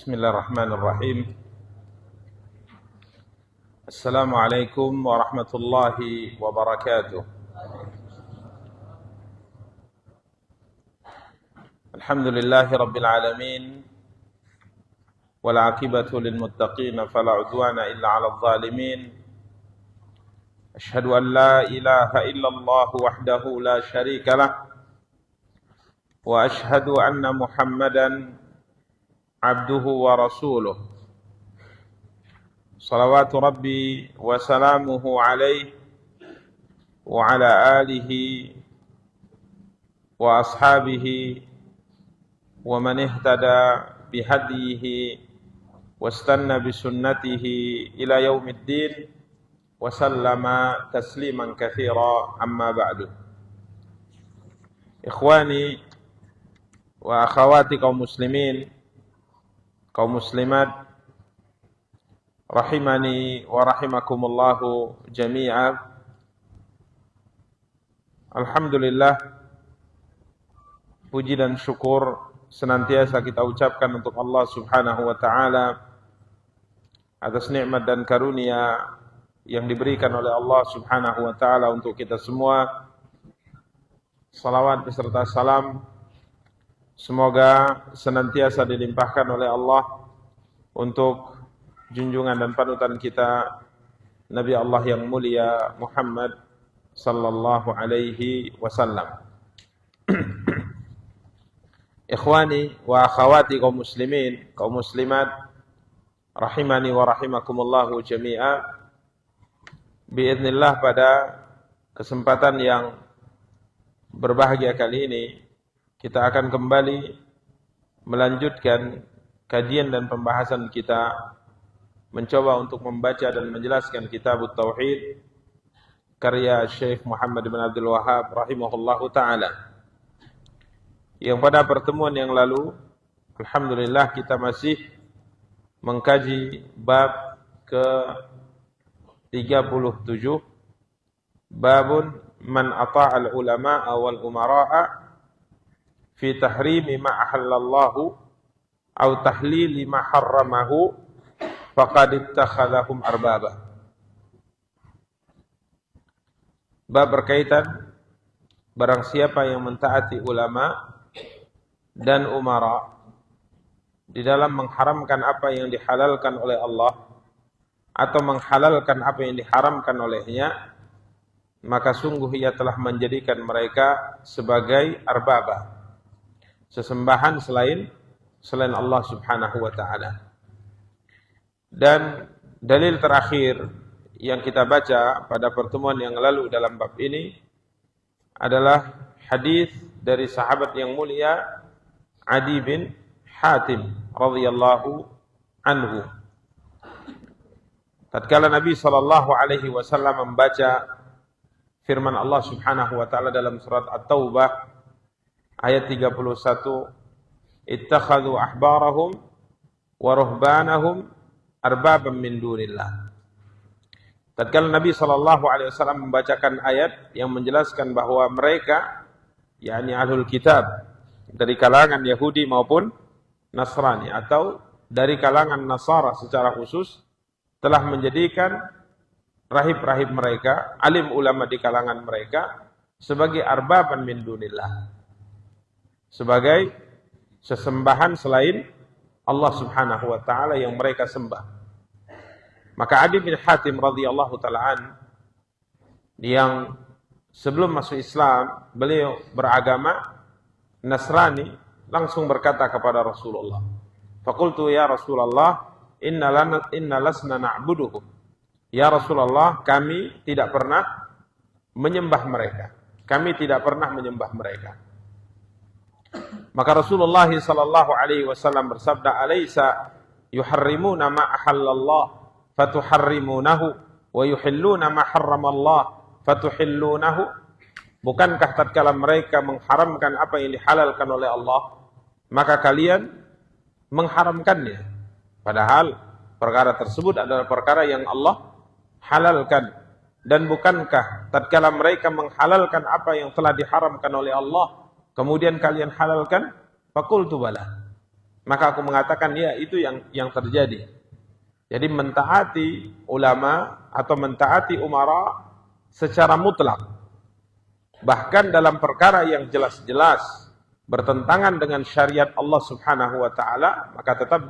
Bismillahirrahmanirrahim. Assalamualaikum warahmatullahi wabarakatuh. Alhamdulillahi rabbil alamin. Wal aqibatu lil muttaqin fala udwana illa 'alal zalimin. Asyhadu an la ilaha illallah wahdahu la syarika lah. Wa asyhadu anna Muhammadan abduhu wa rasuluh. Salawatu Rabbi wa salamuhu alaihi wa ala alihi wa ashabihi wa man ihtada bihadihi wastanna bisunnatihi ila yaumiddin wa sallama tasliman katsira, amma ba'du. Ikhwani wa akhawati kaum muslimin, kaum muslimat, rahimani wa rahimakumullahu jami'a. Alhamdulillah, puji dan syukur senantiasa kita ucapkan untuk Allah Subhanahu wa ta'ala atas nikmat dan karunia yang diberikan oleh Allah Subhanahu wa ta'ala untuk kita semua. Salawat beserta salam semoga senantiasa dilimpahkan oleh Allah untuk junjungan dan panutan kita Nabi Allah yang mulia Muhammad sallallahu alaihi wasallam. Ikhwani wa akhawati kaum muslimin, kaum muslimat, rahimani wa rahimakumullahu jami'a. Biiznillah, pada kesempatan yang berbahagia kali ini kita akan kembali melanjutkan kajian dan pembahasan kita, mencoba untuk membaca dan menjelaskan kitab Tauhid karya Syekh Muhammad bin Abdul Wahhab rahimahullahu ta'ala, yang pada pertemuan yang lalu alhamdulillah kita masih mengkaji bab ke-37, babun man ata'al ulama'a wal umara'a fi tahrimi ma ahallallahu aw tahlili ma harramahu faqad ittakhadhahum arbaba. Bab berkaitan barang siapa yang mentaati ulama dan umara di dalam mengharamkan apa yang dihalalkan oleh Allah atau menghalalkan apa yang diharamkan olehnya, maka sungguh ia telah menjadikan mereka sebagai arbaba, sesembahan selain Allah Subhanahu wa ta'ala. Dan dalil terakhir yang kita baca pada pertemuan yang lalu dalam bab ini adalah hadis dari sahabat yang mulia Adi bin Hatim radhiyallahu anhu. Tatkala Nabi sallallahu alaihi wasallam membaca firman Allah Subhanahu wa ta'ala dalam surat At-Taubah ayat 31, ittakhadhu ahbarahum wa ruhbanahum arbaban min dunillah. Tatkala Nabi sallallahu alaihi wasallam membacakan ayat yang menjelaskan bahwa mereka, yakni ahlul kitab, dari kalangan Yahudi maupun Nasrani atau dari kalangan Nasara secara khusus, telah menjadikan rahib-rahib mereka, alim ulama di kalangan mereka sebagai arbaban min dunillah, sebagai sesembahan selain Allah Subhanahu wa ta'ala yang mereka sembah. Maka Adi bin Hatim radhiyallahu ta'ala yang sebelum masuk Islam beliau beragama Nasrani, langsung berkata kepada Rasulullah, faqultu ya Rasulullah inna lasna na'buduhum. Ya Rasulullah, kami tidak pernah menyembah mereka. Kami tidak pernah menyembah mereka. Maka Rasulullah sallallahu alaihi wasallam bersabda, "Alaysa yuharrimuna ma ahallallah fatuharrimunahu wa yuhilluna ma harramallah fatuhillunahu?" Bukankah tatkala mereka mengharamkan apa yang dihalalkan oleh Allah, maka kalian mengharamkannya? Padahal perkara tersebut adalah perkara yang Allah halalkan. Dan bukankah tatkala mereka menghalalkan apa yang telah diharamkan oleh Allah, kemudian kalian halalkan? Faqultu bala. Maka aku mengatakan ya itu yang terjadi. Jadi mentaati ulama atau mentaati umara secara mutlak. Bahkan dalam perkara yang jelas-jelas bertentangan dengan syariat Allah Subhanahu wa taala, maka tetap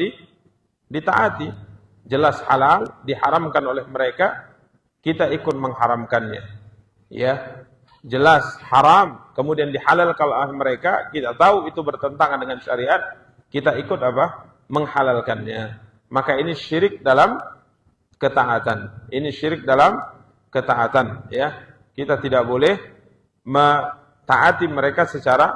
ditaati. Jelas halal, diharamkan oleh mereka, kita ikut mengharamkannya. Ya. Jelas haram, kemudian dihalalkan oleh mereka, kita tahu itu bertentangan dengan syariat, kita ikut apa? Menghalalkannya. Maka ini syirik dalam ketaatan. Ini syirik dalam ketaatan, ya. Kita tidak boleh mentaati mereka secara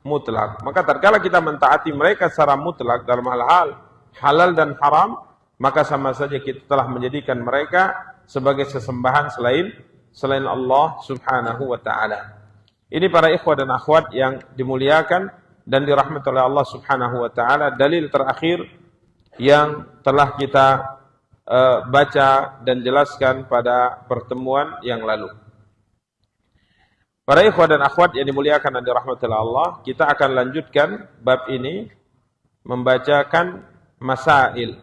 mutlak. Maka tatkala kita mentaati mereka secara mutlak dalam hal-hal halal dan haram, maka sama saja kita telah menjadikan mereka sebagai sesembahan selain Allah Subhanahu wa taala. Ini para ikhwah dan akhwat yang dimuliakan dan dirahmati oleh Allah Subhanahu wa taala, dalil terakhir yang telah kita baca dan jelaskan pada pertemuan yang lalu. Para ikhwah dan akhwat yang dimuliakan dan dirahmati oleh Allah, kita akan lanjutkan bab ini membacakan masail.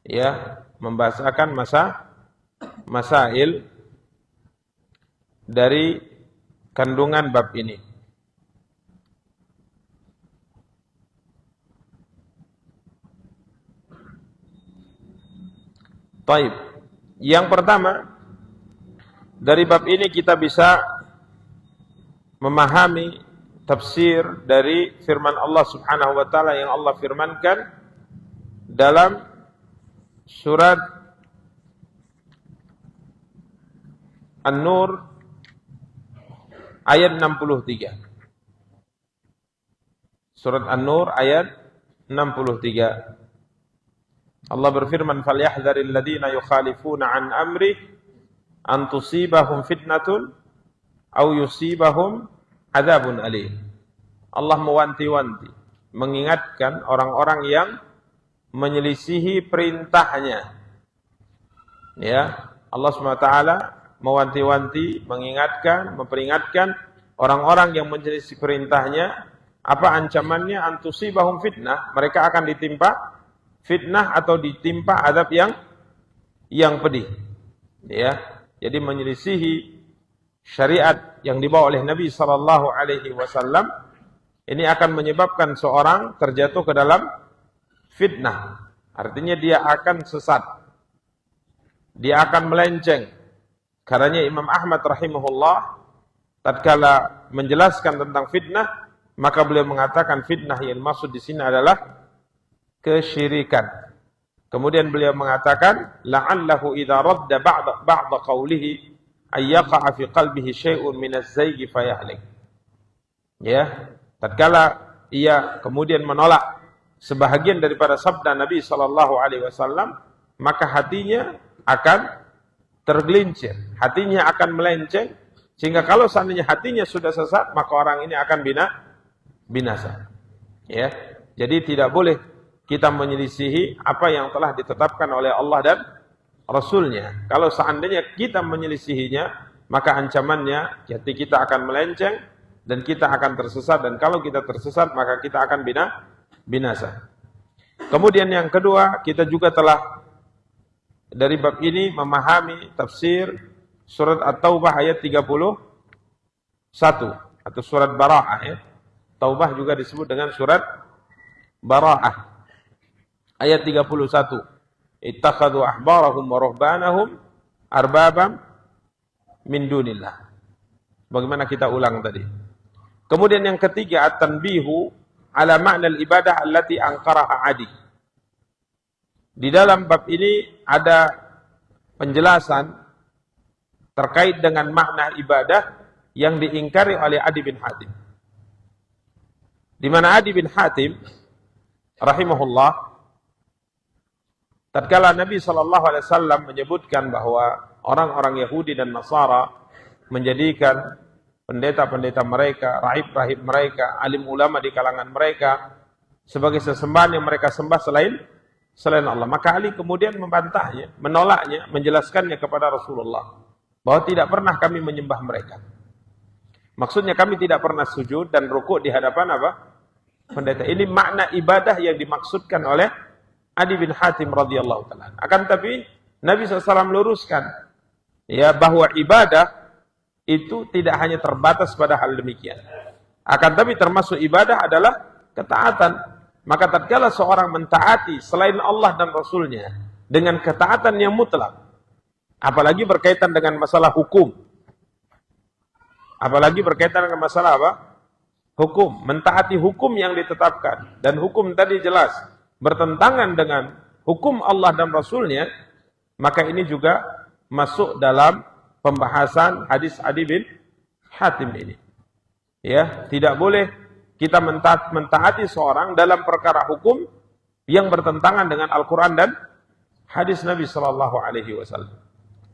Ya, membacakan masail dari kandungan bab ini. Taib. Yang pertama, dari bab ini kita bisa memahami tafsir dari firman Allah Subhanahu wa taala yang Allah firmankan dalam surat An-Nur ayat 63. Surat An-Nur ayat 63. Allah berfirman, "Falyahdharil ladzina yukhalifuna an amri an tusibahum fitnatun aw yusibahum adzabun alim." Allah mewanti-wanti, mengingatkan orang-orang yang menyelisihi perintahnya. Ya, Allah SWT mewanti-wanti, mengingatkan, memperingatkan orang-orang yang menyelisih perintahnya. Apa ancamannya? Antusibahum fitnah, mereka akan ditimpa fitnah atau ditimpa azab yang pedih. Ya, jadi menyelisihi syariat yang dibawa oleh Nabi sallallahu alaihi wasallam ini akan menyebabkan seorang terjatuh ke dalam fitnah. Artinya dia akan sesat. Dia akan melenceng. Karena Imam Ahmad rahimahullah tatkala menjelaskan tentang fitnah, maka beliau mengatakan fitnah yang maksud di sini adalah kesyirikan. Kemudian beliau mengatakan la'allahu idza radda ba'd qawlihi ay yaqa'a fi qalbihi syai'un min az-zayg fayahlik. Ya, tatkala ia kemudian menolak sebahagian daripada sabda Nabi sallallahu alaihi wasallam, maka hatinya akan tergelincir, hatinya akan melenceng, sehingga kalau seandainya hatinya sudah sesat, maka orang ini akan binasa. Ya, jadi tidak boleh kita menyelisihi apa yang telah ditetapkan oleh Allah dan Rasulnya. Kalau seandainya kita menyelisihinya, maka ancamannya hati kita akan melenceng dan kita akan tersesat. Dan kalau kita tersesat, maka kita akan binasa. Kemudian yang kedua, kita juga telah dari bab ini memahami tafsir surat At-Taubah ayat 31 atau surat Bara'ah. Ya. Taubah juga disebut dengan surat Bara'ah. Ayat 31. Ittakhadhu ahbarahum wa ruhbanahum arbabam min dunillah. Bagaimana kita ulang tadi? Kemudian yang ketiga, at-tanbihu ala ma'na al-ibadah allati anqaraha Adi. Di dalam bab ini ada penjelasan terkait dengan makna ibadah yang diingkari oleh Adi bin Hatim. Di mana Adi bin Hatim rahimahullah tatkala Nabi SAW menyebutkan bahwa orang-orang Yahudi dan Nasara menjadikan pendeta-pendeta mereka, rahib-rahib mereka, alim ulama di kalangan mereka sebagai sesembahan yang mereka sembah selain Allah. Maka Ali kemudian membantahnya, menolaknya, menjelaskannya kepada Rasulullah bahwa tidak pernah kami menyembah mereka. Maksudnya kami tidak pernah sujud dan rukuk di hadapan apa? pendeta. Ini makna ibadah yang dimaksudkan oleh Adi bin Hatim radhiyallahu taala. Akan tapi Nabi SAW luruskan ya bahwa ibadah itu tidak hanya terbatas pada hal demikian. Akan tapi termasuk ibadah adalah ketaatan. Maka tatkala seorang mentaati selain Allah dan Rasulnya dengan ketaatan yang mutlak, apalagi berkaitan dengan masalah hukum, apalagi berkaitan dengan masalah apa? Hukum, mentaati hukum yang ditetapkan, dan hukum tadi jelas bertentangan dengan hukum Allah dan Rasulnya, maka ini juga masuk dalam pembahasan hadis Adi bin Hatim ini. Ya, tidak boleh kita mentaati seorang dalam perkara hukum yang bertentangan dengan Al-Quran dan hadis Nabi Sallallahu Alaihi Wasallam.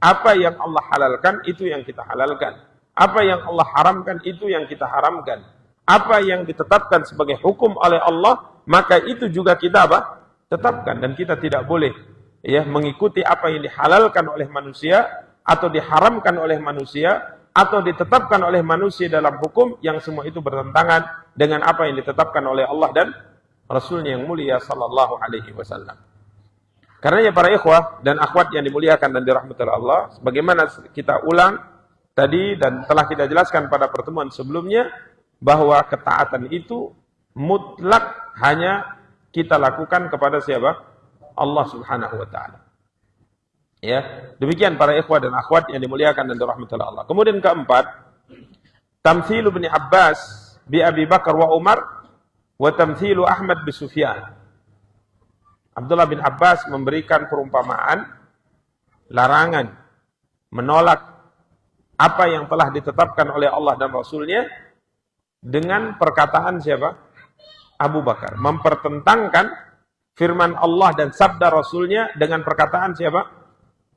Apa yang Allah halalkan, itu yang kita halalkan. Apa yang Allah haramkan, itu yang kita haramkan. Apa yang ditetapkan sebagai hukum oleh Allah, maka itu juga kita apa? Tetapkan. Dan kita tidak boleh ya mengikuti apa yang dihalalkan oleh manusia atau diharamkan oleh manusia atau ditetapkan oleh manusia dalam hukum yang semua itu bertentangan dengan apa yang ditetapkan oleh Allah dan Rasulnya yang mulia sallallahu alaihi wasallam. Karena para ikhwah dan akhwat yang dimuliakan dan dirahmati Allah, sebagaimana kita ulang tadi dan telah kita jelaskan pada pertemuan sebelumnya, bahwa ketaatan itu mutlak hanya kita lakukan kepada siapa? Allah Subhanahu wa taala. Ya, demikian para ikhwah dan akhwat yang dimuliakan dan dirahmati Allah. Kemudian keempat, tamthilu Ibnu Abbas bi Abi Bakar wa Umar wa tamthilu Ahmad bi Sufyan. Abdullah bin Abbas memberikan perumpamaan, larangan, menolak apa yang telah ditetapkan oleh Allah dan Rasulnya dengan perkataan siapa? Abu Bakar. Mempertentangkan firman Allah dan sabda Rasulnya dengan perkataan siapa?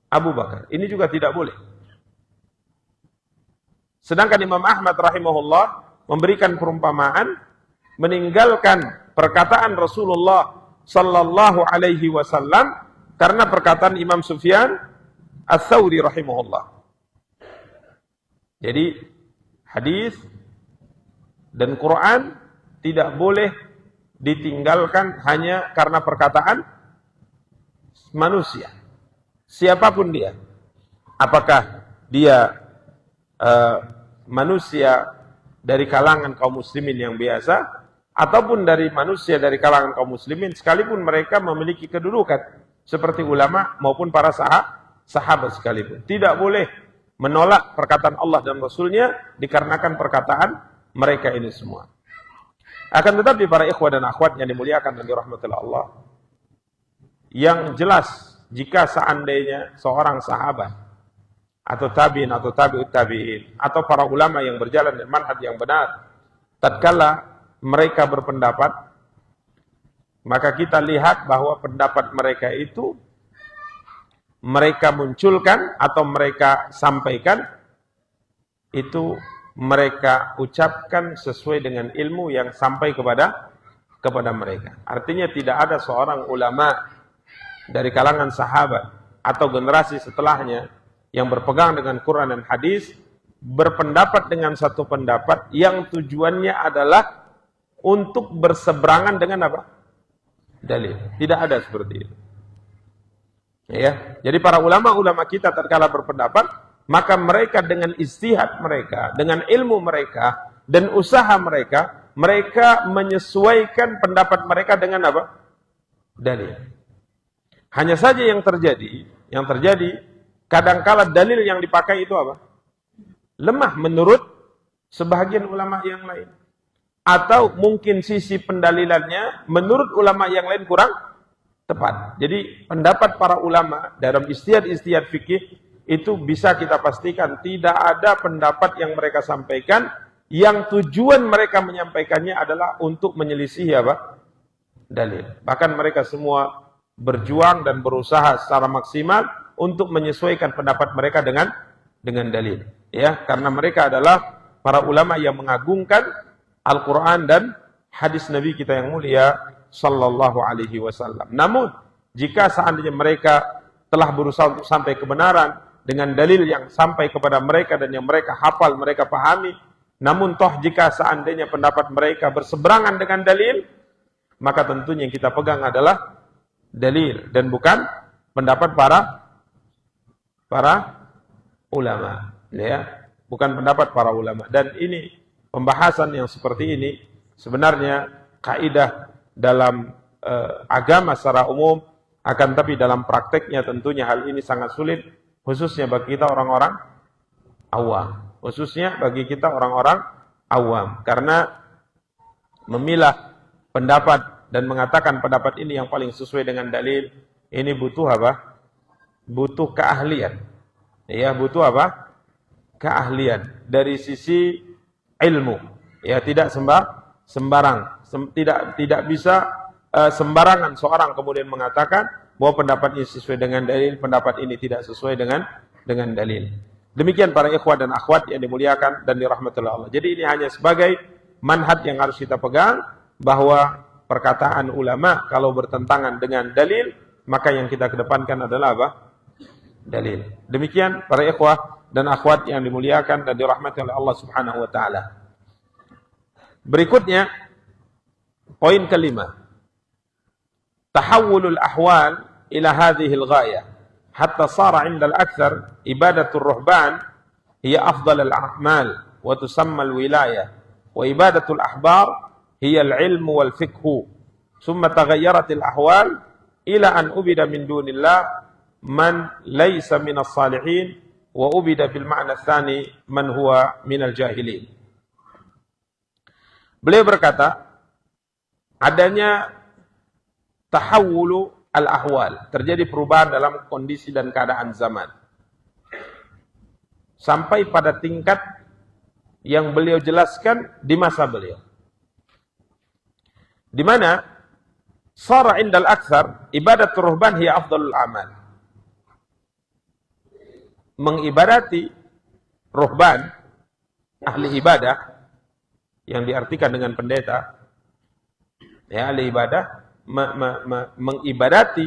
Abu Bakar. Ini juga tidak boleh. Sedangkan Imam Ahmad rahimahullah memberikan perumpamaan, meninggalkan perkataan Rasulullah sallallahu alaihi wasallam karena perkataan Imam Sufyan Ats-Tsauri rahimahullah. Jadi hadis dan Quran tidak boleh ditinggalkan hanya karena perkataan manusia. Siapapun dia. Apakah dia manusia dari kalangan kaum muslimin yang biasa, ataupun dari manusia dari kalangan kaum muslimin, sekalipun mereka memiliki kedudukan seperti ulama maupun para sahabat sekalipun. Tidak boleh menolak perkataan Allah dan Rasulnya dikarenakan perkataan mereka ini semua. Akan tetapi para ikhwah dan akhwat yang dimuliakan dan dirahmati Allah, yang jelas jika seandainya seorang sahabat atau tabi'in atau tabi'ut tabi'in atau para ulama yang berjalan dengan manhaj yang benar, tatkala mereka berpendapat, maka kita lihat bahwa pendapat mereka itu mereka munculkan atau mereka sampaikan, itu mereka ucapkan sesuai dengan ilmu yang sampai kepada mereka. Artinya tidak ada seorang ulama dari kalangan sahabat atau generasi setelahnya yang berpegang dengan Quran dan hadis berpendapat dengan satu pendapat yang tujuannya adalah untuk berseberangan dengan apa? Dalil. Tidak ada seperti itu. Ya, jadi para ulama-ulama kita tatkala berpendapat, maka mereka dengan ijtihad mereka, dengan ilmu mereka dan usaha mereka, mereka menyesuaikan pendapat mereka dengan apa? Dalil. Hanya saja yang terjadi kadangkala dalil yang dipakai itu apa? Lemah menurut sebahagian ulama yang lain. Atau mungkin sisi pendalilannya menurut ulama yang lain kurang tepat. Jadi pendapat para ulama dalam ijtihad fikih itu bisa kita pastikan tidak ada pendapat yang mereka sampaikan yang tujuan mereka menyampaikannya adalah untuk menyelisih apa? Dalil. Bahkan mereka semua berjuang dan berusaha secara maksimal untuk menyesuaikan pendapat mereka dengan dalil, ya, karena mereka adalah para ulama yang mengagungkan Al-Quran dan hadis Nabi kita yang mulia sallallahu alaihi wasallam. Namun jika seandainya mereka telah berusaha untuk sampai kebenaran dengan dalil yang sampai kepada mereka dan yang mereka hafal, mereka pahami, Namun toh jika seandainya pendapat mereka berseberangan dengan dalil, maka tentunya yang kita pegang adalah dalil dan bukan pendapat para ulama, ya, bukan pendapat para ulama. Dan ini pembahasan yang seperti ini sebenarnya kaidah dalam agama secara umum, akan tapi dalam prakteknya tentunya hal ini sangat sulit, khususnya bagi kita orang-orang awam. Khususnya bagi kita orang-orang awam. Karena memilah pendapat dan mengatakan pendapat ini yang paling sesuai dengan dalil, ini butuh apa? Butuh keahlian. Ya, butuh apa? Keahlian dari sisi ilmu. Ya, tidak sembarang. Tidak bisa sembarangan seorang kemudian mengatakan bahwa pendapat ini sesuai dengan dalil, pendapat ini tidak sesuai dengan dalil. Demikian para ikhwah dan akhwat yang dimuliakan dan dirahmati Allah. Jadi ini hanya sebagai manhaj yang harus kita pegang, bahwa perkataan ulama kalau bertentangan dengan dalil, maka yang kita kedepankan adalah apa? Dalil. Demikian para ikhwah dan akhwat yang dimuliakan dan dirahmati oleh Allah Subhanahu wa taala. Berikutnya poin kelima. Tahawulul ahwal ila hadhihi al-ghayah. حتى صار عند الأكثر إبادة الرهبان هي أفضل الأعمال وتسمى الولاية، وإبادة الأحبار هي العلم والفقه، ثم تغيرت الأحوال إلى أن أبد من دون الله من ليس من الصالحين، وأبد بالمعنى الثاني من هو من الجاهلين. Beliau berkata, adanya tahawulu al-ahwal, terjadi perubahan dalam kondisi dan keadaan zaman. Sampai pada tingkat yang beliau jelaskan di masa beliau. Di mana sara indal aktsar ibadatul ruhban hiya afdalul amal. Mengibadati ruhban, ahli ibadah, yang diartikan dengan pendeta, ya, ahli ibadah, mengibadati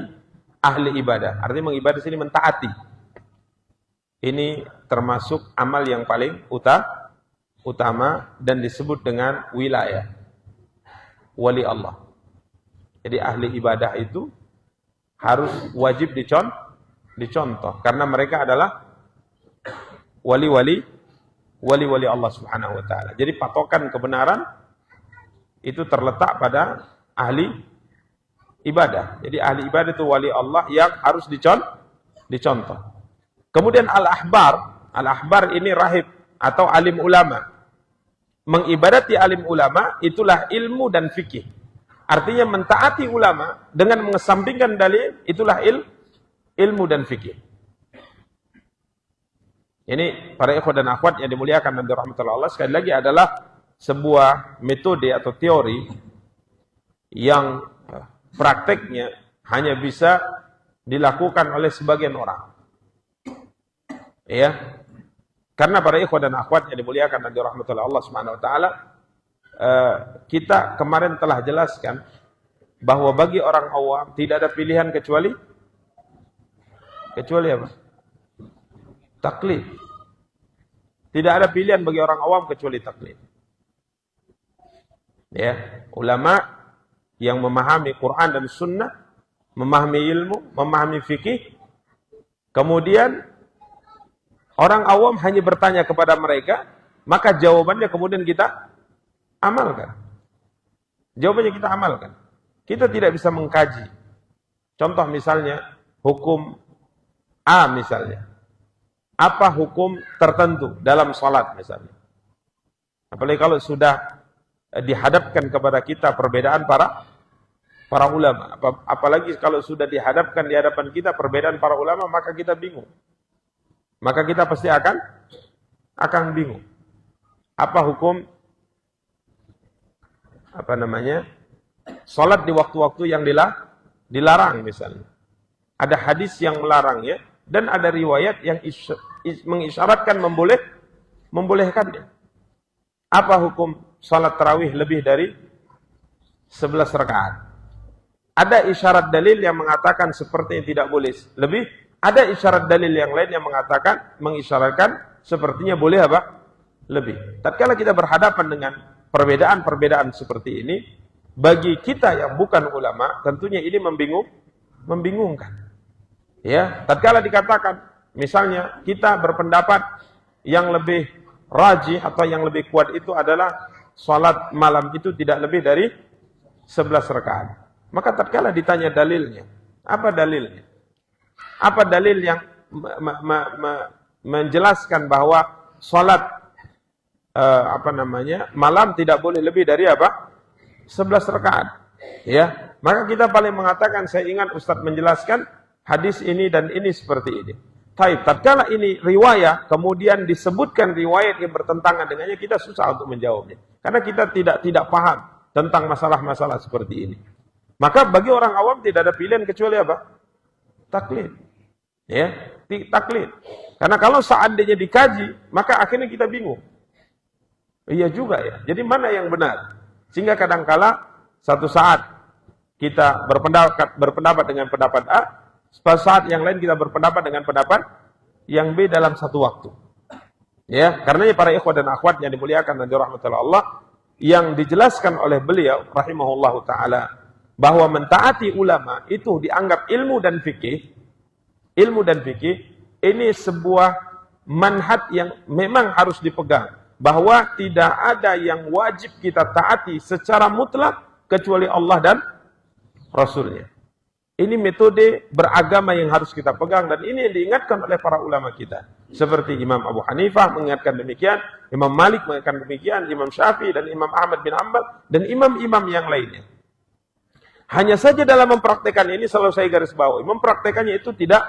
ahli ibadah. Artinya mengibadati sini mentaati. Ini termasuk amal yang paling utama dan disebut dengan wilayah. Wali Allah. Jadi ahli ibadah itu harus wajib dicontoh karena mereka adalah wali-wali Allah Subhanahu wa taala. Jadi patokan kebenaran itu terletak pada ahli ibadah. Jadi ahli ibadah itu wali Allah yang harus dicontoh. Kemudian al-ahbar ini rahib atau alim ulama. Mengibadati alim ulama itulah ilmu dan fikih. Artinya mentaati ulama dengan mengesampingkan dalil, itulah ilmu dan fikih. Ini para ikhwan dan akhwat yang dimuliakan dan dirahmati Allah, sekali lagi adalah sebuah metode atau teori yang prakteknya hanya bisa dilakukan oleh sebagian orang. Ya. Karena para ikhwan dan akhwat yang dimuliakan dan dirahmati Allah Subhanahu wa taala, kita kemarin telah jelaskan bahwa bagi orang awam tidak ada pilihan kecuali apa? Taklid. Tidak ada pilihan bagi orang awam kecuali taklid. Ya, ulama yang memahami Quran dan Sunnah, memahami ilmu, memahami fikih, kemudian orang awam hanya bertanya kepada mereka, maka jawabannya kemudian kita amalkan. Jawabannya kita amalkan. Kita tidak bisa mengkaji. Contoh misalnya, hukum A misalnya. Apa hukum tertentu dalam salat misalnya. Apalagi kalau sudah dihadapkan kepada kita perbedaan para ulama. Apalagi kalau sudah dihadapkan di hadapan kita perbedaan para ulama, maka kita bingung. Maka kita pasti akan bingung. Apa hukum salat di waktu-waktu yang dilarang misalnya. Ada hadis yang melarangnya dan ada riwayat yang mengisyaratkan membolehkannya. Apa hukum salat tarawih lebih dari 11 rakaat? Ada isyarat dalil yang mengatakan seperti yang tidak boleh lebih, ada isyarat dalil yang lain yang mengisyaratkan sepertinya boleh apa? lebih. Tatkala kita berhadapan dengan perbedaan-perbedaan seperti ini, bagi kita yang bukan ulama, tentunya ini membingungkan. Ya, tatkala dikatakan, misalnya kita berpendapat yang lebih rajih atau yang lebih kuat itu adalah salat malam itu tidak lebih dari 11 rakaat. Maka tatkala ditanya dalilnya, apa dalilnya? Apa dalil yang menjelaskan bahwa salat malam tidak boleh lebih dari apa? 11 rakaat. Ya, maka kita paling mengatakan, saya ingat Ustadz menjelaskan hadis ini dan ini seperti ini. Taib, tatkala ini riwayat, kemudian disebutkan riwayat yang bertentangan dengannya, kita susah untuk menjawabnya. Karena kita tidak paham tentang masalah-masalah seperti ini. Maka bagi orang awam tidak ada pilihan kecuali apa? Taklid. Ya, taklid. Karena kalau seandainya dikaji, maka akhirnya kita bingung. Iya juga ya. Jadi mana yang benar? Sehingga kadangkala satu saat kita berpendapat dengan pendapat A, pada saat yang lain kita berpendapat dengan pendapat yang B dalam satu waktu. Ya, karenanya para ikhwah dan akhwat yang dimuliakan dan dirahmati Allah, yang dijelaskan oleh beliau rahimahullahu taala bahwa mentaati ulama itu dianggap ilmu dan fikih. Ilmu dan fikih ini sebuah manhaj yang memang harus dipegang, bahwa tidak ada yang wajib kita taati secara mutlak kecuali Allah dan Rasulnya. Ini metode beragama yang harus kita pegang, dan ini yang diingatkan oleh para ulama kita. Seperti Imam Abu Hanifah mengingatkan demikian, Imam Malik mengingatkan demikian, Imam Syafi'i dan Imam Ahmad bin Hanbal, dan imam-imam yang lainnya. Hanya saja dalam mempraktekan ini, selalu saya garis bawahi, mempraktekannya itu tidak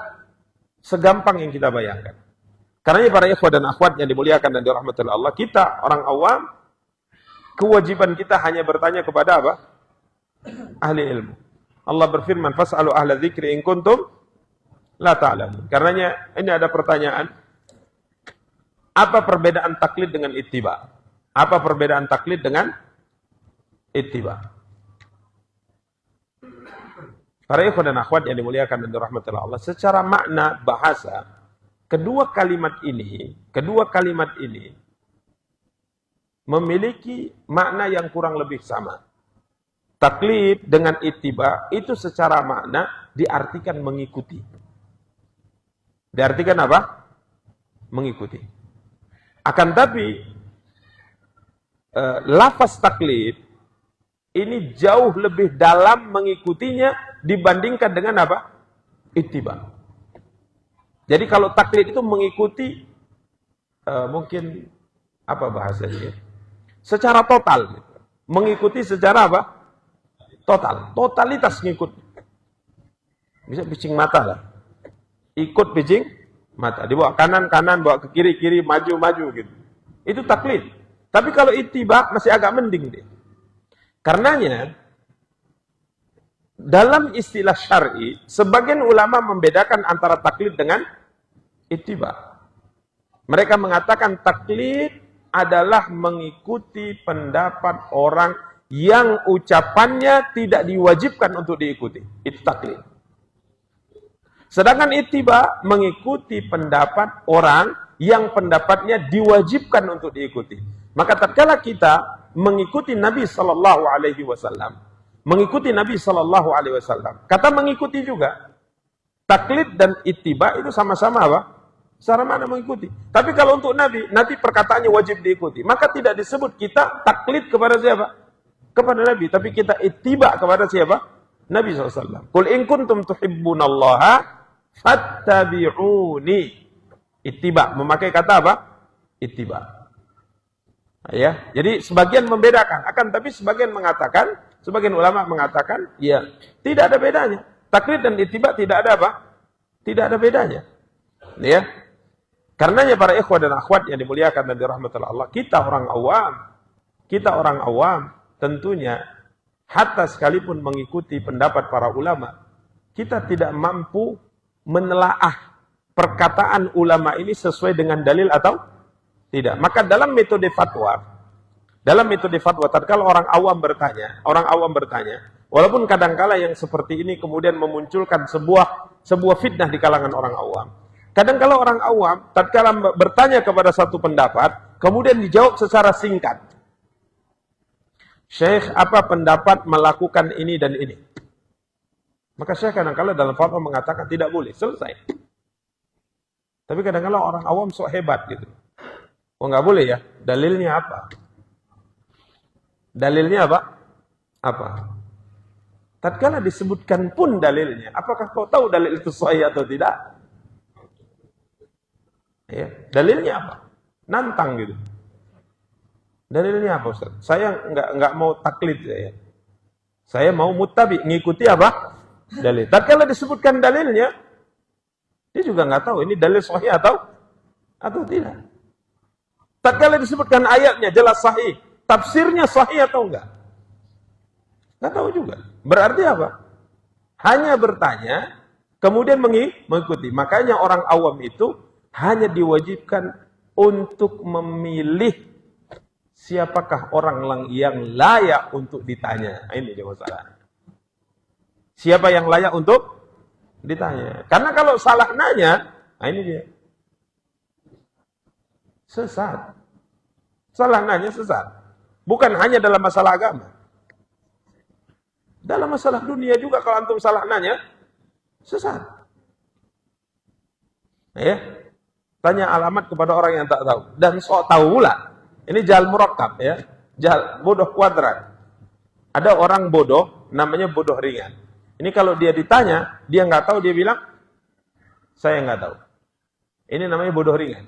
segampang yang kita bayangkan. Karena para ikhwah dan akhwat yang dimuliakan dan dirahmati Allah, kita orang awam, kewajiban kita hanya bertanya kepada apa? Ahli ilmu. Allah berfirman, fas'alu ahla dzikri in kuntum la ta'lamun. Karenanya ini ada pertanyaan, apa perbedaan taklid dengan ittiba? Apa perbedaan taklid dengan ittiba? Para ikhwan dan akhwat yang dimuliakan dan dirahmati Allah, secara makna bahasa, kedua kalimat ini memiliki makna yang kurang lebih sama. Taklid dengan ittiba itu secara makna diartikan mengikuti. Diartikan apa? Mengikuti. Akan tapi lafaz taklid ini jauh lebih dalam mengikutinya dibandingkan dengan apa? Ittiba. Jadi kalau taklid itu mengikuti mungkin apa bahasanya? Secara total. Mengikuti secara apa? Total. Totalitas ngikut. Bisa bicing mata lah. Ikut bicing mata. Dibawa kanan-kanan, bawa ke kiri-kiri, maju-maju gitu. Itu taklid. Tapi kalau ittiba masih agak mending dia. Karenanya dalam istilah syar'i, sebagian ulama membedakan antara taklid dengan ittiba. Mereka mengatakan taklid adalah mengikuti pendapat orang yang ucapannya tidak diwajibkan untuk diikuti. Itu taklid. Sedangkan ittiba mengikuti pendapat orang yang pendapatnya diwajibkan untuk diikuti. Maka tatkala kita mengikuti Nabi sallallahu alaihi wasallam, kata mengikuti juga. Taklid dan ittiba itu sama-sama apa? Secara mana mengikuti. Tapi kalau untuk Nabi perkataannya wajib diikuti, maka tidak disebut kita taklid kepada siapa? Kepada Nabi, tapi kita ittiba kepada siapa? Nabi SAW. Qul in kuntum tuhibbunallaha fattabi'uni. Ittiba, memakai kata apa? Ittiba. Ya, jadi sebagian membedakan, tapi sebagian ulama mengatakan, ya, tidak ada bedanya. Taklid dan ittiba tidak ada apa? Tidak ada bedanya. Ya. Karenanya para ikhwah dan akhwat yang dimuliakan dan dirahmati Allah, kita orang awam, tentunya hatta sekalipun mengikuti pendapat para ulama, kita tidak mampu menelaah perkataan ulama ini sesuai dengan dalil atau tidak. Maka dalam metode fatwa, tatkala orang awam bertanya, walaupun kadangkala yang seperti ini kemudian memunculkan sebuah fitnah di kalangan orang awam. Kadangkala orang awam tatkala bertanya kepada satu pendapat, Kemudian dijawab secara singkat. Syekh, apa pendapat melakukan ini dan ini? Maka Syekh kadang-kadang dalam fatwa mengatakan tidak boleh, selesai. Tapi kadang-kadang orang awam sok hebat gitu. Oh nggak boleh ya? Dalilnya apa? Dalilnya apa? Apa? Tatkala disebutkan pun dalilnya, apakah kau tahu dalil itu sahih atau tidak? Ya, dalilnya apa? Nantang gitu. Dalilnya apa Ustaz? Saya enggak mau taklid saya. Saya mau muttabi, ngikuti apa? Dalil. Tatkala disebutkan dalilnya, dia juga enggak tahu ini dalil sahih atau tidak. Tatkala disebutkan ayatnya jelas sahih, tafsirnya sahih atau enggak? Enggak tahu juga. Berarti apa? Hanya bertanya, kemudian mengikuti. Makanya orang awam itu hanya diwajibkan untuk memilih siapakah orang yang layak untuk ditanya. Ini dia masalah. Siapa yang layak untuk ditanya? Karena kalau salah nanya, ini dia. Sesat. Salah nanya sesat. Bukan hanya dalam masalah agama. Dalam masalah dunia juga kalau antum salah nanya, sesat. Ya. Tanya alamat kepada orang yang tak tahu. Dan sok tahu pula. Ini jahal murakkab ya. Jahal bodoh kuadrat. Ada orang bodoh, namanya bodoh ringan. Ini kalau dia ditanya, dia nggak tahu, dia bilang, saya nggak tahu. Ini namanya bodoh ringan.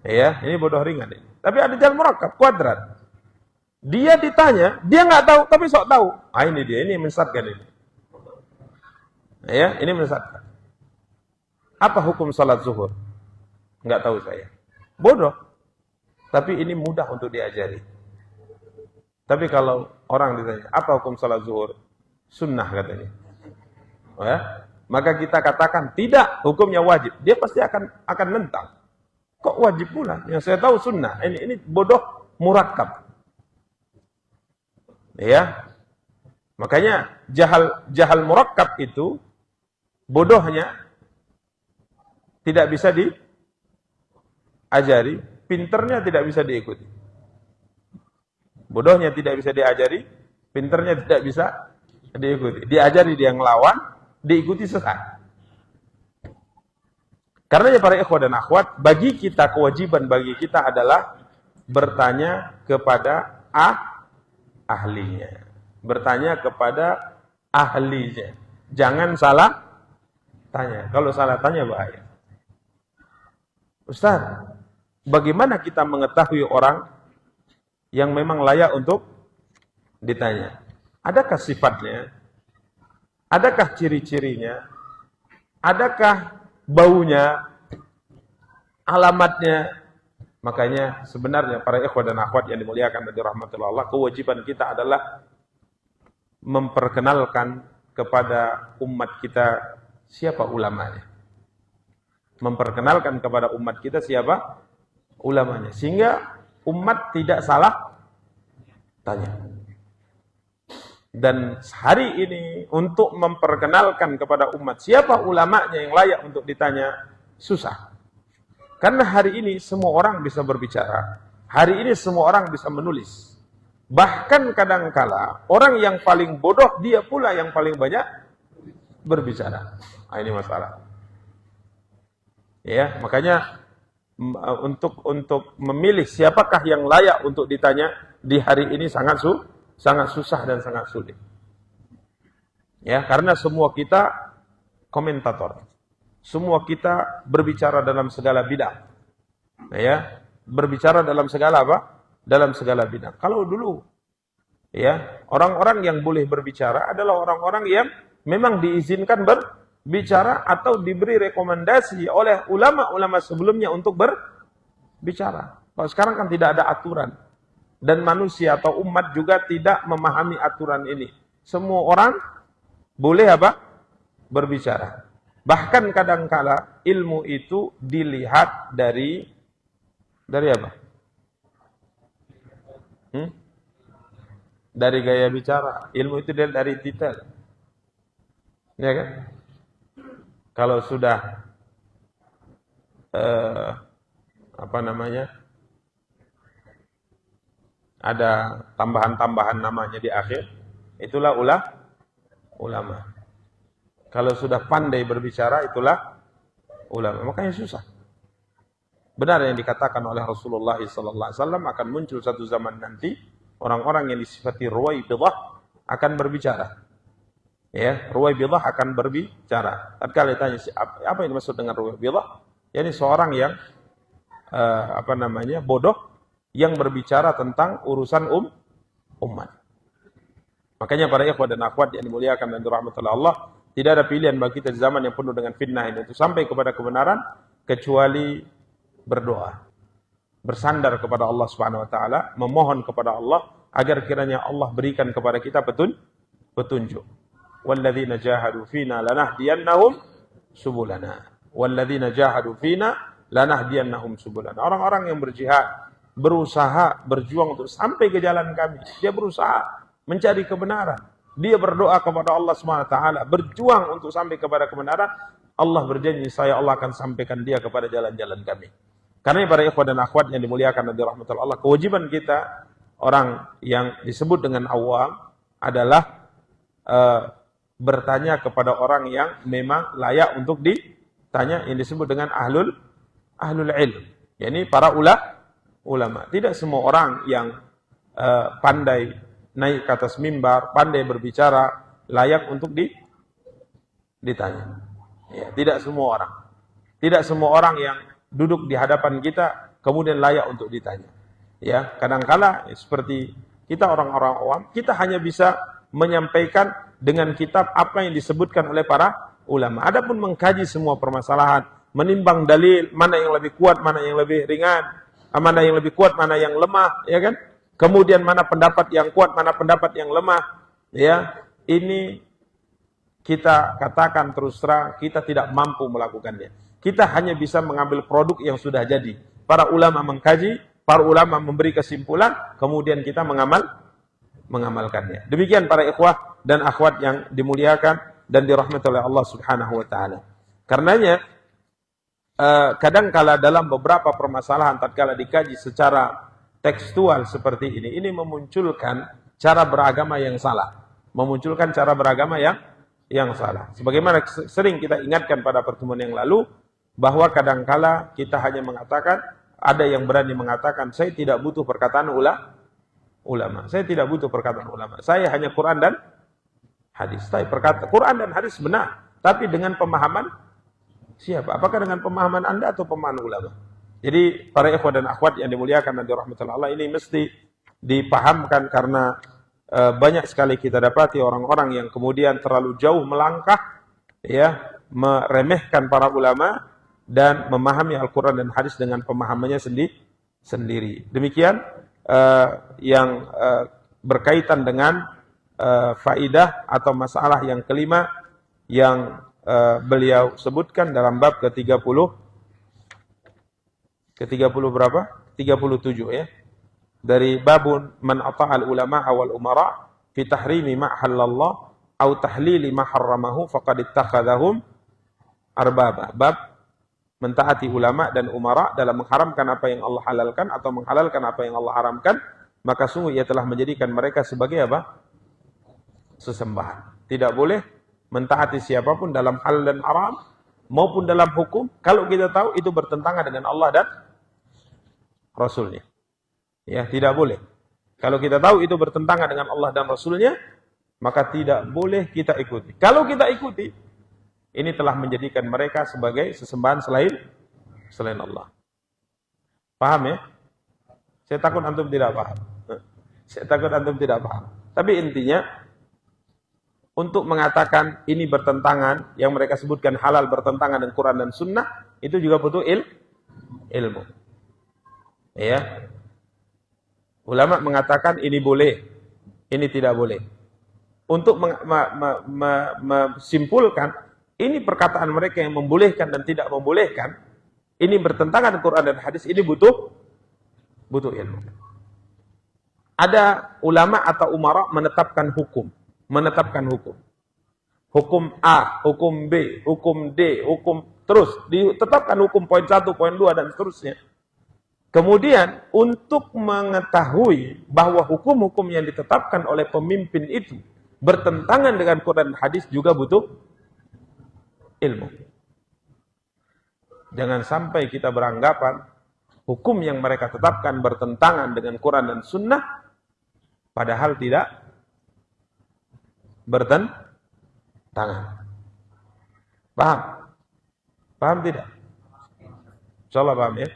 Ya, ini bodoh ringan. Tapi ada jahal murakkab, kuadrat. Dia ditanya, dia nggak tahu, tapi sok tahu. Ini dia, ini menyesatkan ini. Ya, ini menyesatkan. Apa hukum salat zuhur? Nggak tahu saya. Bodoh. Tapi ini mudah untuk diajari. Tapi kalau orang ditanya, apa hukum salat zuhur? Sunnah katanya. Oh ya? Maka kita katakan, tidak, hukumnya wajib. Dia pasti akan nentang. Kok wajib pula? Yang saya tahu sunnah. Ini bodoh murakkab. Ya. Makanya jahal murakkab itu bodohnya tidak bisa diajari, pinternya tidak bisa diikuti. Bodohnya tidak bisa diajari, pinternya tidak bisa diikuti. Diajari dia ngelawan, diikuti sesat. Karena para ikhwah dan akhwat, bagi kita kewajiban bagi kita adalah bertanya kepada ahlinya. Bertanya kepada ahlinya. Jangan salah tanya. Kalau salah tanya bahaya. Ustaz, bagaimana kita mengetahui orang yang memang layak untuk ditanya? Adakah sifatnya? Adakah ciri-cirinya? Adakah baunya? Alamatnya? Makanya sebenarnya para ikhwah dan akhwat yang dimuliakan dan dirahmati Allah, kewajiban kita adalah memperkenalkan kepada umat kita siapa ulamanya. Memperkenalkan kepada umat kita siapa ulamanya, sehingga umat tidak salah tanya. Dan hari ini untuk memperkenalkan kepada umat siapa ulamanya yang layak untuk ditanya susah. Karena hari ini semua orang bisa berbicara. Hari ini semua orang bisa menulis. Bahkan kadangkala orang yang paling bodoh dia pula yang paling banyak berbicara. Ini masalah. Ya, makanya untuk memilih siapakah yang layak untuk ditanya di hari ini sangat susah dan sangat sulit. Ya, karena semua kita komentator. Semua kita berbicara dalam segala bidang. Ya, berbicara dalam segala apa? Dalam segala bidang. Kalau dulu ya, orang-orang yang boleh berbicara adalah orang-orang yang memang diizinkan berbicara atau diberi rekomendasi oleh ulama-ulama sebelumnya untuk berbicara. Kalau sekarang kan tidak ada aturan. Dan manusia atau umat juga tidak memahami aturan ini. Semua orang boleh apa? Berbicara. Bahkan kadangkala ilmu itu dilihat dari apa? Dari gaya bicara. Ilmu itu dilihat dari detail. Ya kan? Kalau sudah ada tambahan-tambahan namanya di akhir, itulah ulama. Kalau sudah pandai berbicara, itulah ulama. Makanya susah. Benar yang dikatakan oleh Rasulullah SAW, akan muncul satu zaman nanti orang-orang yang disifati ruwaibidah akan berbicara. Ya, ruwaibidah akan berbicara. Tatkala ditanya apa yang dimaksud dengan ruwaibidah? Yani seorang yang bodoh yang berbicara tentang urusan umat. Makanya para ikhwah dan akhwat yang dimuliakan dan dirahmati Allah, tidak ada pilihan bagi kita di zaman yang penuh dengan fitnah ini untuk sampai kepada kebenaran kecuali berdoa, bersandar kepada Allah Subhanahu wa taala, memohon kepada Allah agar kiranya Allah berikan kepada kita petunjuk. Walladzina jahadu fina lanahdiyannahum subulana. Walladzina jahadu fina lanahdiyannahum subulana. Orang-orang yang berjihad, berusaha, berjuang untuk sampai ke jalan kami. Dia berusaha mencari kebenaran. Dia berdoa kepada Allah Subhanahu wa taala, berjuang untuk sampai kepada kebenaran. Allah berjanji, Allah akan sampaikan dia kepada jalan-jalan kami. Karena para ikhwah dan akhwat yang dimuliakan dan dirahmati Allah, kewajiban kita orang yang disebut dengan awam adalah bertanya kepada orang yang memang layak untuk ditanya, yang disebut dengan ahlul ilm. Yani para ulama. Tidak semua orang yang pandai naik ke atas mimbar, pandai berbicara, layak untuk ditanya. Ya, tidak semua orang. Tidak semua orang yang duduk di hadapan kita kemudian layak untuk ditanya. Ya, kadangkala seperti kita orang-orang awam, kita hanya bisa menyampaikan dengan kitab apa yang disebutkan oleh para ulama. Adapun mengkaji semua permasalahan, menimbang dalil, mana yang lebih kuat, mana yang lebih ringan, mana yang lebih kuat, mana yang lemah, ya kan? Kemudian mana pendapat yang kuat, mana pendapat yang lemah, ya. Ini kita katakan terus terang, kita tidak mampu melakukannya. Kita hanya bisa mengambil produk yang sudah jadi. Para ulama mengkaji, para ulama memberi kesimpulan, kemudian kita mengamalkannya. Demikian para ikhwah dan akhwat yang dimuliakan dan dirahmati oleh Allah Subhanahu wa taala. Karenanya kadangkala dalam beberapa permasalahan tatkala dikaji secara tekstual seperti ini memunculkan cara beragama yang salah. Memunculkan cara beragama yang salah. Sebagaimana sering kita ingatkan pada pertemuan yang lalu, bahwa kadangkala kita hanya mengatakan, ada yang berani mengatakan, saya tidak butuh perkataan ulama. Saya tidak butuh perkataan ulama. Saya hanya Quran dan hadis. Saya berkata, Quran dan hadis benar. Tapi dengan pemahaman siapa? Apakah dengan pemahaman Anda atau pemahaman ulama? Jadi para ikhwah dan akhwat yang dimuliakan dan dirahmati Allah, ini mesti dipahamkan karena banyak sekali kita dapati orang-orang yang kemudian terlalu jauh melangkah, ya, meremehkan para ulama dan memahami Al-Quran dan hadis dengan pemahamannya sendiri. Demikian yang berkaitan dengan faidah atau masalah yang kelima yang beliau sebutkan dalam bab ke-30 berapa? 37 ya. Dari babun man ata'al ulama wal umara fi tahrimi ma halallah au tahlili ma harramahu faqad ittakhadhahum arbaba. Bab mentaati ulama dan umara dalam mengharamkan apa yang Allah halalkan atau menghalalkan apa yang Allah haramkan, maka sungguh ia telah menjadikan mereka sebagai apa? Sesembahan. Tidak boleh mentaati siapapun dalam halal dan haram maupun dalam hukum kalau kita tahu itu bertentangan dengan Allah dan Rasulnya. Ya, tidak boleh. Kalau kita tahu itu bertentangan dengan Allah dan Rasulnya, maka tidak boleh kita ikuti. Kalau kita ikuti, ini telah menjadikan mereka sebagai sesembahan selain Allah. Paham ya? Saya takut antum tidak paham. Saya takut antum tidak paham. Tapi intinya, untuk mengatakan ini bertentangan, yang mereka sebutkan halal bertentangan dengan Quran dan Sunnah, itu juga butuh ilmu. Ya. Ulama mengatakan ini boleh, ini tidak boleh. Untuk menyimpulkan, ini perkataan mereka yang membolehkan dan tidak membolehkan, ini bertentangan dengan Quran dan hadis, ini butuh ilmu. Ada ulama atau umara menetapkan hukum. Hukum A, hukum B, hukum D, hukum terus. Ditetapkan hukum poin 1, poin 2, dan seterusnya. Kemudian untuk mengetahui bahwa hukum-hukum yang ditetapkan oleh pemimpin itu bertentangan dengan Quran dan hadis juga butuh ilmu. Jangan sampai kita beranggapan hukum yang mereka tetapkan bertentangan dengan Quran dan Sunnah, padahal tidak bertentangan. Paham? Paham tidak? Insyaallah paham ya.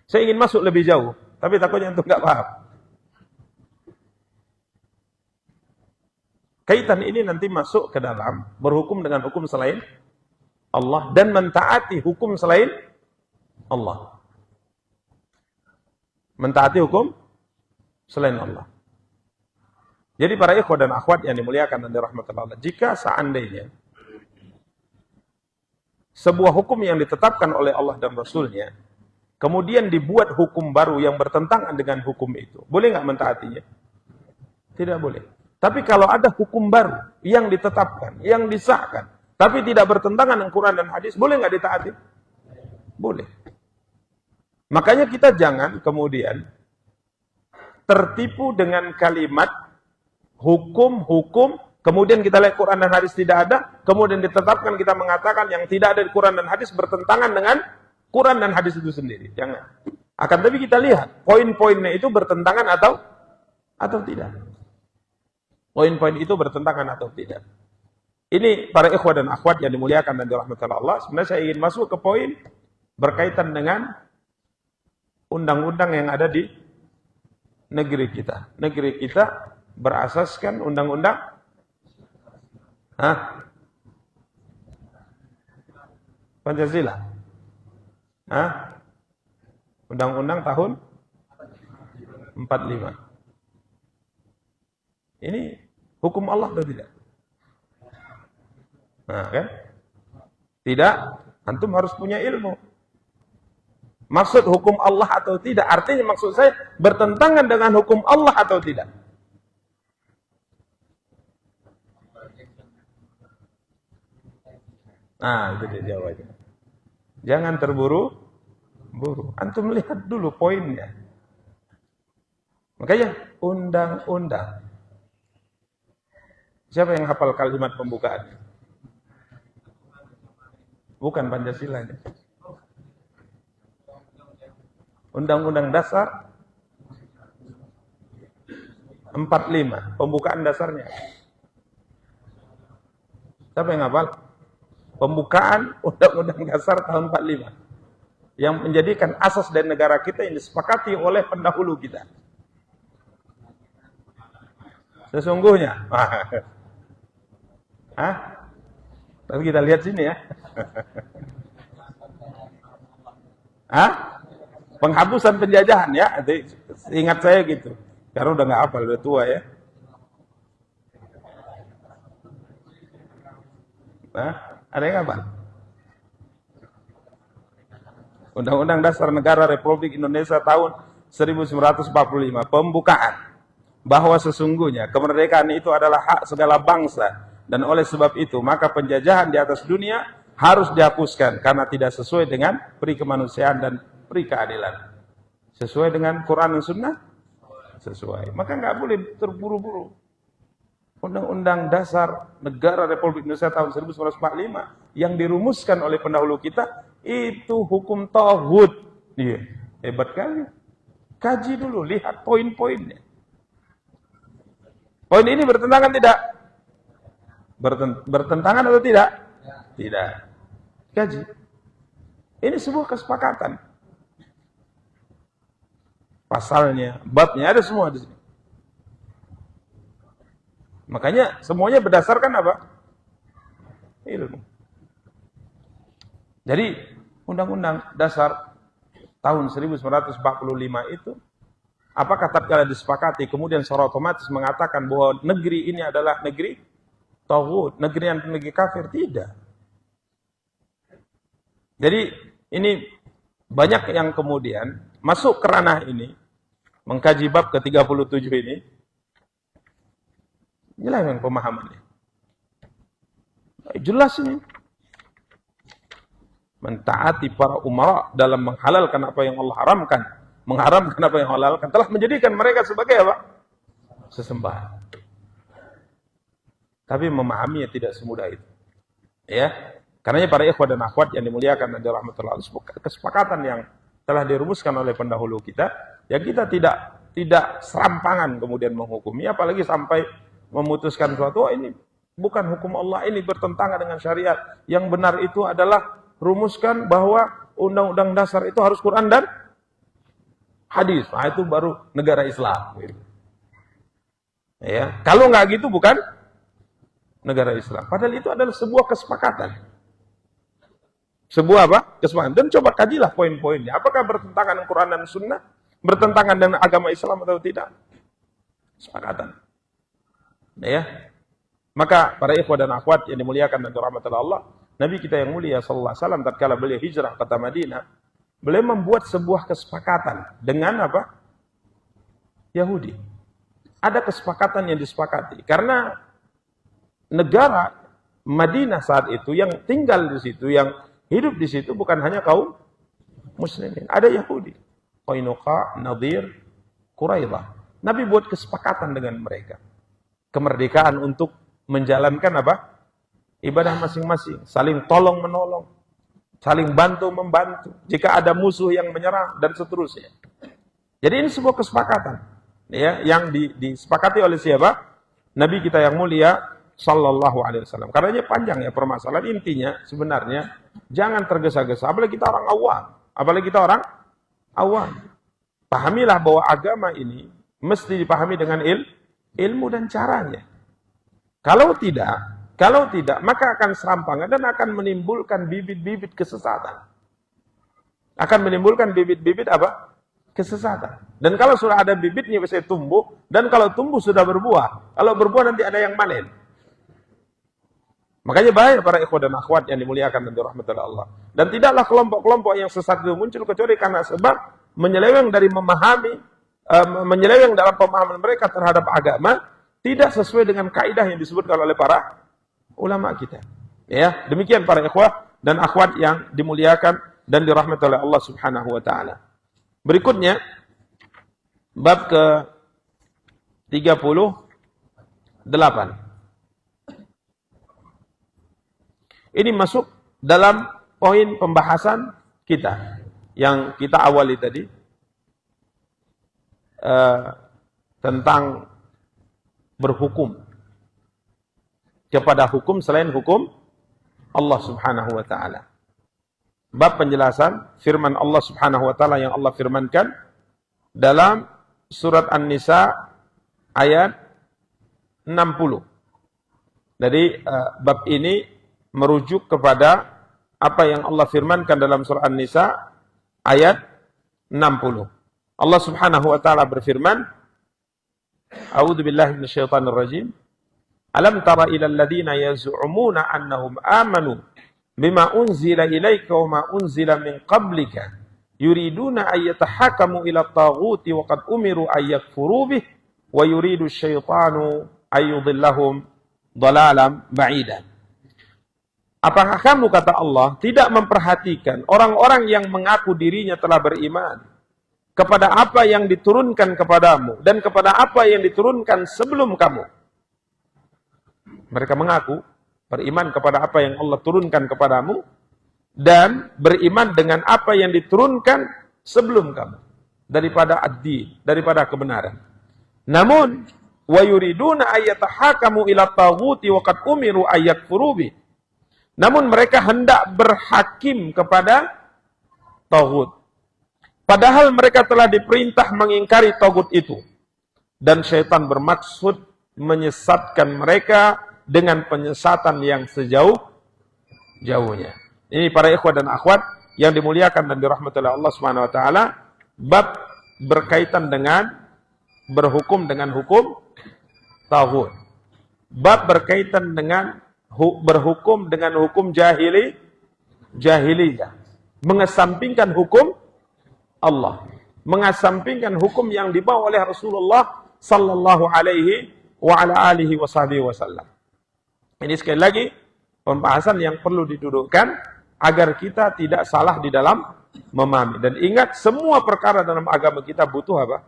Saya ingin masuk lebih jauh, tapi takutnya untuk nggak paham. Kaitan ini nanti masuk ke dalam berhukum dengan hukum selain Allah dan mentaati hukum selain Allah. Mentaati hukum selain Allah. Jadi para ikhwah dan akhwat yang dimuliakan dan dirahmati Allah, jika seandainya sebuah hukum yang ditetapkan oleh Allah dan Rasulnya, kemudian dibuat hukum baru yang bertentangan dengan hukum itu, boleh nggak mentaatinya? Tidak boleh. Tapi kalau ada hukum baru yang ditetapkan, yang disahkan, tapi tidak bertentangan dengan Quran dan hadis, boleh nggak ditaati? Boleh. Makanya kita jangan kemudian tertipu dengan kalimat hukum-hukum, kemudian kita lihat Quran dan hadis tidak ada, kemudian ditetapkan kita mengatakan yang tidak ada di Quran dan hadis bertentangan dengan Quran dan hadis itu sendiri. Jangan. Akan tapi kita lihat poin-poinnya itu bertentangan atau tidak. Poin-poin itu bertentangan atau tidak. Ini para ikhwah dan akhwat yang dimuliakan dan dirahmati Allah. Sebenarnya saya ingin masuk ke poin berkaitan dengan undang-undang yang ada di negeri kita. Negeri kita berasaskan undang-undang Pancasila. Undang-undang tahun 45. Ini hukum Allah atau tidak? Nah, kan? Tidak, antum harus punya ilmu. Maksud hukum Allah atau tidak, artinya maksud saya bertentangan dengan hukum Allah atau tidak. Nah, itu dia jawabannya. Jangan terburu-buru. Antum lihat dulu poinnya. Makanya undang-undang. Siapa yang hafal kalimat pembukaan? Bukan Pancasila. Undang-Undang Dasar 45. Pembukaan dasarnya. Siapa yang hafal? Pembukaan Undang-Undang Dasar tahun 45 yang menjadikan asas dari negara kita yang disepakati oleh pendahulu kita. Sesungguhnya. Tapi kita lihat sini ya. Penghapusan penjajahan ya. Ingat saya gitu. Karena udah nggak hafal, udah tua ya. Ada yang apa? Undang-Undang Dasar Negara Republik Indonesia tahun 1945. Pembukaan bahwa sesungguhnya kemerdekaan itu adalah hak segala bangsa dan oleh sebab itu maka penjajahan di atas dunia harus dihapuskan karena tidak sesuai dengan peri kemanusiaan dan peri keadilan. Sesuai dengan Quran dan Sunnah? Sesuai. Maka nggak boleh terburu-buru. Undang-Undang Dasar Negara Republik Indonesia tahun 1945 yang dirumuskan oleh pendahulu kita itu hukum tauhid. Iya, hebat kali. Kaji dulu, lihat poin-poinnya. Poin ini bertentangan tidak? Bertentangan atau tidak? Tidak. Kaji. Ini sebuah kesepakatan. Pasalnya, babnya ada semua di sini. Makanya semuanya berdasarkan apa? Ilmu. Jadi Undang-Undang Dasar tahun 1945 itu apakah tatkala disepakati kemudian secara otomatis mengatakan bahwa negeri ini adalah negeri tauhid, negeri yang negeri kafir? Tidak. Jadi ini banyak yang kemudian masuk ke ranah ini, mengkaji bab ke-37 ini. Inilah yang pemahamannya. Jelas ini. mentaati para umara dalam menghalalkan apa yang Allah haramkan, mengharamkan apa yang Allah halalkan, telah menjadikan mereka sebagai apa? Sesembahan. Tapi memahaminya tidak semudah itu. Ya. Karenanya para ikhwah dan akhwat yang dimuliakan dan dirahmati Allah, kesepakatan yang telah dirumuskan oleh pendahulu kita, ya kita tidak serampangan kemudian menghukumi, apalagi sampai memutuskan suatu, ini bukan hukum Allah, ini bertentangan dengan syariat. Yang benar itu adalah rumuskan bahwa undang-undang dasar itu harus Quran dan hadis. Nah, itu baru negara Islam. Ya, kalau nggak gitu bukan negara Islam. Padahal itu adalah sebuah kesepakatan. Sebuah apa? Kesepakatan. Dan coba kajilah poin-poinnya. Apakah bertentangan dengan Quran dan Sunnah? Bertentangan dengan agama Islam atau tidak? Kesepakatan. Ya. Maka para ikhwah dan akhwat yang dimuliakan dan dirahmati Allah, Nabi kita yang mulia sallallahu alaihi wasallam tatkala beliau hijrah ke Madinah, beliau membuat sebuah kesepakatan dengan apa? Yahudi. Ada kesepakatan yang disepakati karena negara Madinah saat itu yang tinggal di situ, yang hidup di situ bukan hanya kaum muslimin, ada Yahudi. Qainuqa, Nadir, Quraidah. Nabi buat kesepakatan dengan mereka. Kemerdekaan untuk menjalankan apa? Ibadah masing-masing, saling tolong menolong, saling bantu membantu jika ada musuh yang menyerang dan seterusnya. Jadi ini sebuah kesepakatan ya yang disepakati oleh siapa? Nabi kita yang mulia sallallahu alaihi wasallam. Karenanya panjang ya permasalahan, intinya sebenarnya jangan tergesa-gesa, apalagi kita orang awam. Pahamilah bahwa agama ini mesti dipahami dengan ilmu dan caranya. Kalau tidak, maka akan serampangan dan akan menimbulkan bibit-bibit kesesatan. Akan menimbulkan bibit-bibit apa? Kesesatan. Dan kalau sudah ada bibitnya bisa tumbuh, dan kalau tumbuh sudah berbuah. Kalau berbuah nanti ada yang panen. Makanya bahaya para ikhwah dan akhwat yang dimuliakan dan dirahmati Allah. Dan tidaklah kelompok-kelompok yang sesat itu muncul kecuali karena sebab menyeleweng dari menyeleweng dalam pemahaman mereka terhadap agama tidak sesuai dengan kaidah yang disebutkan oleh para ulama kita. Ya, demikian para ikhwah dan akhwat yang dimuliakan dan dirahmati oleh Allah Subhanahu wa taala. Berikutnya bab ke 38. Ini masuk dalam poin pembahasan kita yang kita awali tadi tentang berhukum kepada hukum selain hukum Allah Subhanahu wa taala. Bab penjelasan firman Allah Subhanahu wa taala yang Allah firmankan dalam surat An-Nisa ayat 60. Jadi bab ini merujuk kepada apa yang Allah firmankan dalam surah An-Nisa ayat 60. Allah Subhanahu wa taala berfirman, A'udzu billahi minasyaitonir rajim. Alam tara ilal ladzina yaz'umuna annahum amanu bima unzila ilaika wa ma unzila min qablika yuriduna ay yatahakamu ila at-taghuti wa qad umiru ay yakfuru bih wa yuridu asyaitanu ay yudhillahum dhalalan ba'idan. Apakah kamu, kata Allah, tidak memperhatikan orang-orang yang mengaku dirinya telah beriman kepada apa yang diturunkan kepadamu dan kepada apa yang diturunkan sebelum kamu? Mereka mengaku beriman kepada apa yang Allah turunkan kepadamu dan beriman dengan apa yang diturunkan sebelum kamu daripada ad-din, daripada kebenaran. Namun wa yuriduna ayyatahakamu ila taghuti wa qad umiru ayyakfuru bih. Namun mereka hendak berhakim kepada taghut. Padahal mereka telah diperintah mengingkari taghut itu. Dan syaitan bermaksud menyesatkan mereka dengan penyesatan yang sejauh-jauhnya. Ini para ikhwah dan akhwat yang dimuliakan dan dirahmati oleh Allah Subhanahu wa taala, bab berkaitan dengan berhukum dengan hukum taghut. Bab berkaitan dengan berhukum dengan hukum jahiliyah, mengesampingkan hukum Allah, mengesampingkan hukum yang dibawa oleh Rasulullah sallallahu alaihi wa ala alihi wasallam. Ini sekali lagi pembahasan yang perlu didudukkan agar kita tidak salah di dalam memahami. Dan ingat, semua perkara dalam agama kita butuh apa?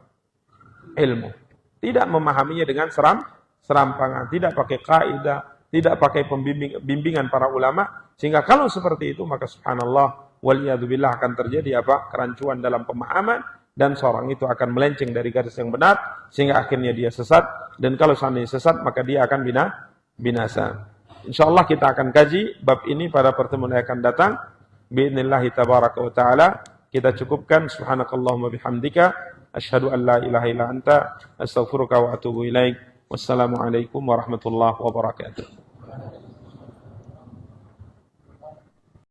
Ilmu. Tidak memahaminya dengan serampangan, tidak pakai kaidah, tidak pakai bimbingan para ulama, sehingga kalau seperti itu maka subhanallah waliyadzubillah akan terjadi apa? Kerancuan dalam pemahaman, dan seorang itu akan melenceng dari garis yang benar sehingga akhirnya dia sesat, dan kalau seandainya sesat maka dia akan binasa. Insyaallah kita akan kaji bab ini pada pertemuan yang akan datang. Bi'idnillahi tabaraka wa ta'ala. Kita cukupkan. Subhanakallahumma bihamdika asyhadu an la ilaha illa anta astaghfiruka wa atubu ilaik. Wassalamualaikum warahmatullahi wabarakatuh.